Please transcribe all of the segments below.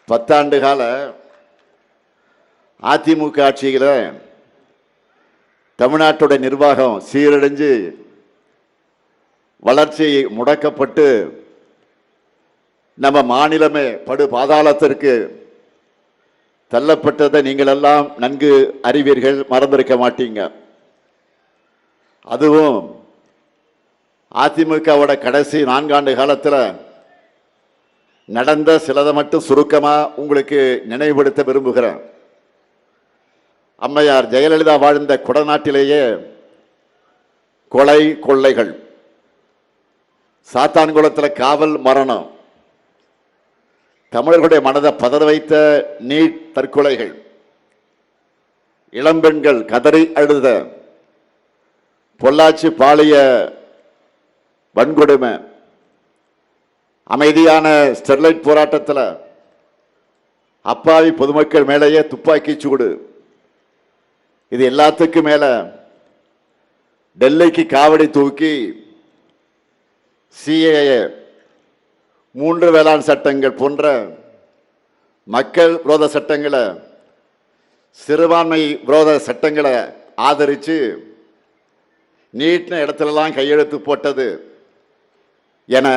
10 கால அதிமுக ஆட்சியில் தமிழ்நாட்டுடைய நிர்வாகம் சீரடைஞ்சு வளர்ச்சி முடக்கப்பட்டு நம்ம மாநிலமே படு பாதாளத்திற்கு தள்ளப்பட்டதை நீங்கள் எல்லாம் நன்கு அறிவீர்கள், மறந்திருக்க மாட்டீங்க. அதுவும் அதிமுகவோட கடைசி 4 ஆண்டு காலத்தில் நடந்த சிலதை மட்டும் சுருக்கமா உங்களுக்கு நினைவுபடுத்த விரும்புகிறேன். அம்மையார் ஜெயலலிதா வாழ்ந்த குடநாட்டிலேயே கொலை கொள்ளைகள், சாத்தான்குளத்தில் காவல் மரணம், தமிழர்களுடைய மனதை பதற வைத்த நீட் தற்கொலைகள், இளம்பெண்கள் கதறி அழுத பொள்ளாச்சி பாளைய வன்கொடுமை, அமைதியான ஸ்டெர்லைட் போராட்டத்தில் அப்பாவி பொதுமக்கள் மேலேயே துப்பாக்கி சூடு, இது எல்லாத்துக்கும் மேல டெல்லிக்கு காவடி தூக்கி சிஏஏ 3 வேளாண் சட்டங்கள் போன்ற மக்கள் விரோத சட்டங்களை, சிறுபான்மை விரோத சட்டங்களை ஆதரித்து நீட்ன இடத்துலலாம் கையெழுத்து போட்டது என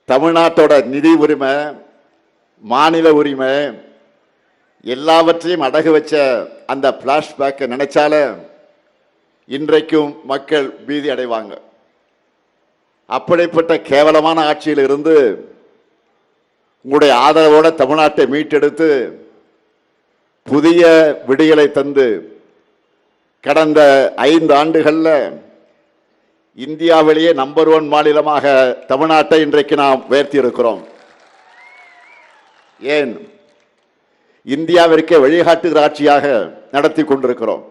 தமிழ்நாட்டோட நிதி உரிமை, மாநில உரிமை எல்லாவற்றையும் அடகு வச்ச அந்த பிளாஷ்பேக்கை நினைச்சால இன்றைக்கும் மக்கள் பீதி அடைவாங்க. அப்படிப்பட்ட கேவலமான ஆட்சியில் இருந்து உங்களுடைய ஆதரவோட தமிழ்நாட்டை மீட்டெடுத்து புதிய விடியலை தந்து கடந்த 5 ஆண்டுகளில் இந்தியாவிலேயே நம்பர் 1 மாநிலமாக தமிழ்நாட்டை இன்றைக்கு நாம் உயர்த்தி இருக்கிறோம். ஏன் இந்தியாவிற்கே வழிகாட்டுகிற ஆட்சியாக நடத்தி கொண்டிருக்கிறோம்.